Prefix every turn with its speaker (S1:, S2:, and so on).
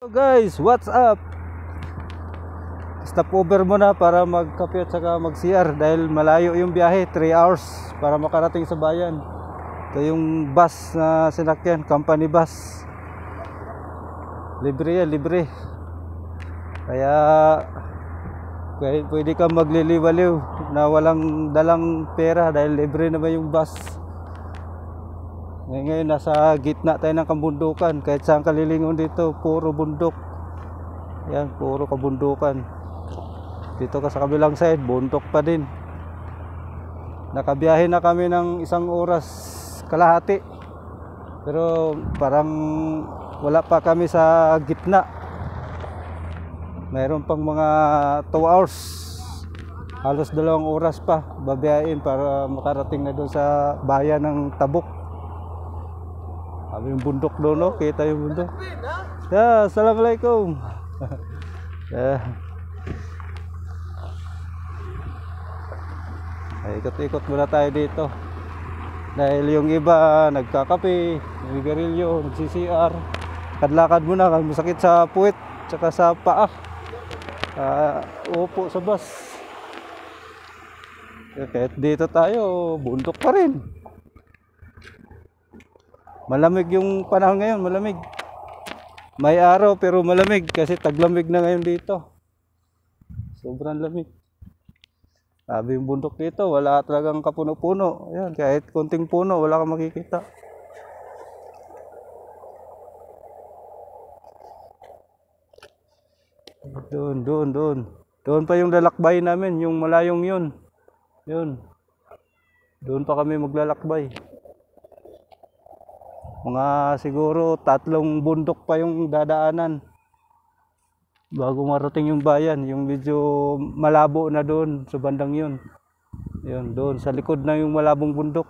S1: So guys, what's up? Stop over muna para magkape at saka mag-CR dahil malayo yung biyahe, 3 hours para makarating sa bayan. Ito yung bus na sinakyan, company bus. Libre yan, libre. Kaya pwede kang magliliwaliw na walang dalang pera dahil libre naman yung bus. Ngayon nasa gitna tayo ng kabundukan. Kahit saan kalilingon dito, puro bundok. Yan, puro kabundukan. Dito ka sa kabilang side, bundok pa din. Nakabiyahe na kami ng 1 oras kalahati. Pero parang wala pa kami sa gitna. Mayroon pang mga 2 hours. Halos 2 oras pa babiyahin para makarating na doon sa bayan ng Tabuk. Sabi yung bundok doon, no? Kita yung bundok. Yeah, assalamualaikum. Yeah. Ikot-ikot muna tayo dito. Dahil yung iba nagkakape, nagagarilyo, nagsi-CR. Kadlakad muna kasi masakit sa puwet tsaka sa paa. Upo sa bus. Kahit dito tayo, bundok pa rin. Malamig yung panahon ngayon, malamig. May araw pero malamig kasi taglamig na ngayon dito. Sobrang lamig. Sabi yung bundok dito, wala talagang kapuno-puno. Ayan, kahit konting puno, wala kang makikita. Doon. Doon pa yung lalakbay namin, yung malayong yun. Yun. Doon pa kami maglalakbay. Mga siguro 3 bundok pa yung dadaanan bago marating yung bayan, yung medyo malabo na doon sa bandang yun. Yun, doon sa likod na yung malabong bundok.